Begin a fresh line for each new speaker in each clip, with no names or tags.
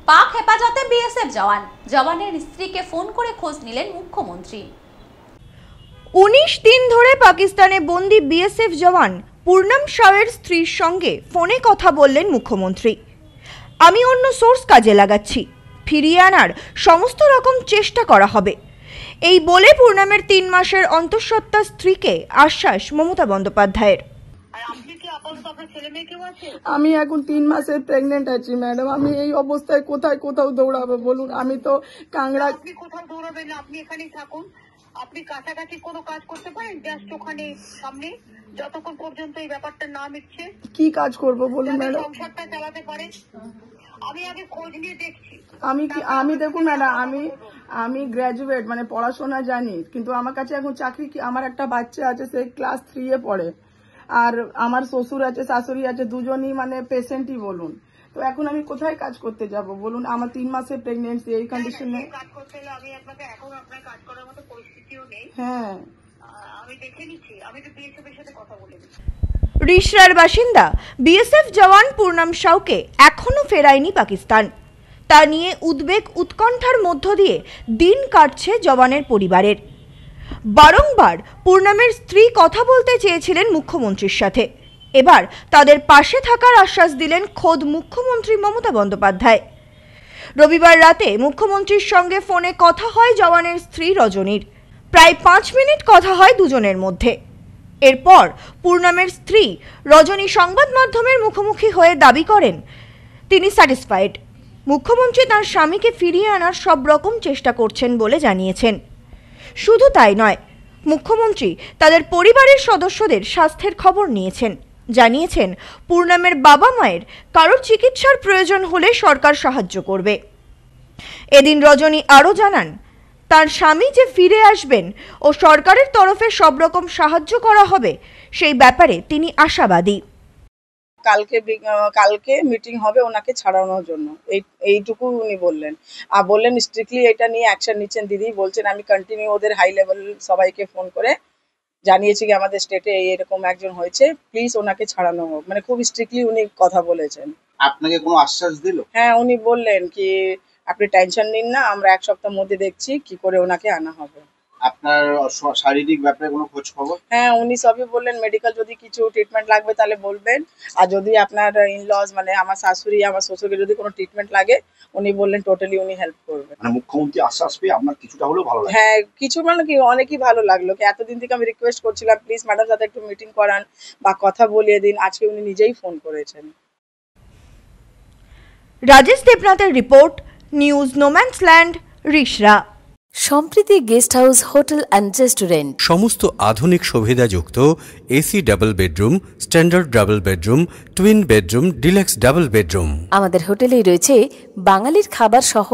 পাক হেফাজতে বিএসএফ জওয়ানের স্ত্রীকে ফোন করে খোঁজ নিলেন মুখ্যমন্ত্রী।
19 দিন ধরে পাকিস্তানে বন্দী বিএসএফ জওয়ান পূর্ণম শাওয়ের স্ত্রীর সঙ্গে ফোনে কথা বললেন মুখ্যমন্ত্রী। আমি অন্য সোর্স কাজে লাগাচ্ছি, ফিরিয়ে আনার সমস্ত রকম চেষ্টা করা হবে, এই বলে পূর্ণমের 3 মাসের অন্তঃসত্ত্বা স্ত্রীকে আশ্বাস মমতা বন্দ্যোপাধ্যায়ের।
আমি এখন 3 মাসের প্রেগনেন্ট আছি ম্যাডাম। আমি এই অবস্থায় কোথাও দৌড়াবো বলুন? আমি তো কাংড়া।
আপনি কোথাও দৌড়াবেন না, আপনি এখানেই থাকুন। আপনি কাছাকাছি কোনো কাজ করতে পারেন জাস্ট ওখানে সামনে, যতক্ষণ পর্যন্ত এই ব্যাপারটা না মিটছে।
কি কাজ করব বলুন ম্যাডাম?
সংসারটা চালাতে পারে। আমি আগে খোঁজ নিয়ে দেখছি।
আমি দেখুন ম্যাডাম, আমি গ্র্যাজুয়েট, মানে পড়াশোনা জানি, কিন্তু আমার কাছে এখন চাকরি কি? আমার একটা বাচ্চা আছে, সে ক্লাস 3 এ পড়ে, আর আমার শ্বশুর আছে, শাশুড়ি আছে, দুজনই মানে পেশেন্টই বলুন। তো এখন আমি কোথায় কাজ করতে যাব বলুন? আমার 3 মাসের প্রেগনেন্সি, এই কন্ডিশনে
কাজ করতে হলে আমি আপনাকে এখন আপনার কাজ করার মতো পরিস্থিতিও নেই।
হ্যাঁ,
আমি দেখে নিচ্ছি, আমি তো বিএসএফ এর সাথে কথা বলে নিচ্ছি।
রিশরার বাসিন্দা বিএসএফ জওয়ান পূর্ণম শাওকে এখনো ফেরায়নি পাকিস্তান। তা নিয়ে উদ্বেগ উৎকণ্ঠার মধ্য দিয়ে দিন কাটছে জওয়ানের পরিবারের। বারংবার পূর্ণমের স্ত্রী কথা বলতে চেয়েছিলেন মুখ্যমন্ত্রীর সাথে। এবার তাদের পাশে থাকার আশ্বাস দিলেন খোদ মুখ্যমন্ত্রী মমতা বন্দ্যোপাধ্যায়। রবিবার রাতে মুখ্যমন্ত্রীর সঙ্গে ফোনে কথা হয় জওয়ানের স্ত্রী রজনীর। প্রায় 5 মিনিট কথা হয় দুজনের মধ্যে। এরপর পূর্ণমের স্ত্রী রজনী সংবাদ মাধ্যমের মুখোমুখি হয়ে দাবি করেন তিনি স্যাটিসফাইড। মুখ্যমন্ত্রী তার স্বামীকে ফিরিয়ে আনার সব রকম চেষ্টা করছেন বলে জানিয়েছেন। শুধু তাই নয়, মুখ্যমন্ত্রী তাদের পরিবারের সদস্যদের স্বাস্থ্যের খবর নিয়েছেন, জানিয়েছেন পূর্ণমের বাবা মায়ের কারোর চিকিৎসার প্রয়োজন হলে সরকার সাহায্য করবে। এদিন রজনী আরও জানান তার স্বামী যে ফিরে আসবেন ও সরকারের তরফে সব রকম সাহায্য করা হবে সেই ব্যাপারে তিনি আশাবাদী।
কালকে মিটিং হবে ওনাকে ছাড়ানোর জন্য, এইটুকু উনি বললেন। আর বললেন স্ট্রিক্টলি এটা নিয়ে অ্যাকশন নিচ্ছেন। দিদি বলছেন আমি কন্টিনিউ ওদের হাই লেভেল সবাইকে ফোন করে জানিয়েছি কি আমাদের স্টেটে এরকম একজন হয়েছে, প্লিজ ওনাকে ছাড়ানো হোক। মানে খুব স্ট্রিক্টলি উনি কথা বলেছেন।
আপনাকে কোনো আশ্বাস দিল?
হ্যাঁ, উনি বললেন কি আপনি টেনশন নিন না, আমরা 1 সপ্তাহের মধ্যে দেখছি কি করে ওনাকে আনা হবে।
আপনার শারীরিক ব্যাপারে কোনো খোঁজ খবর?
হ্যাঁ, উনি সবই বললেন, মেডিকেল যদি কিছু ট্রিটমেন্ট লাগবে তাহলে বলবেন, আর যদি আপনার ইনলজ মানে আমার শাশুড়ি আমার শ্বশুরকে যদি কোনো ট্রিটমেন্ট লাগে উনি বললেন টোটালি উনি হেল্প করবেন।
মানে মুখ্যমন্ত্রী আশ্বাস পেয়ে আপনার কিছুটা হলেও ভালো লাগে?
হ্যাঁ, কিছু মানে কি অনেকই ভালো লাগলো। কি এতদিন থেকে আমি রিকোয়েস্ট করছিলাম প্লিজ ম্যাডাম সাথে একটু মিটিং করান বা কথা বলিয়ে দিন, আজকে উনি নিজেই ফোন করেছেন।
রাজেশ দেবনাথের report, news no man's land, Rishra.
Sampriti guest house hotel and restaurant.
সমস্ত আধুনিক সুবিধাযুক্ত AC double bedroom, standard double bedroom, twin bedroom, deluxe double bedroom.
আমাদের হোটেলেই রয়েছে বাঙালির খাবার সহ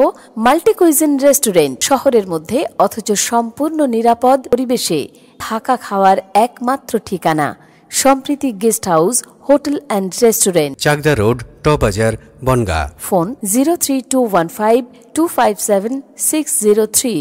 মাল্টি কুইজিন রেস্টুরেন্ট। শহরের মধ্যে অথচ সম্পূর্ণ নিরাপদ পরিবেশে থাকা খাওয়ার একমাত্র ঠিকানা Sampriti guest house hotel and restaurant,
Chakdah road, টবাজার, বনগাঁ।
ফোন 03215257603।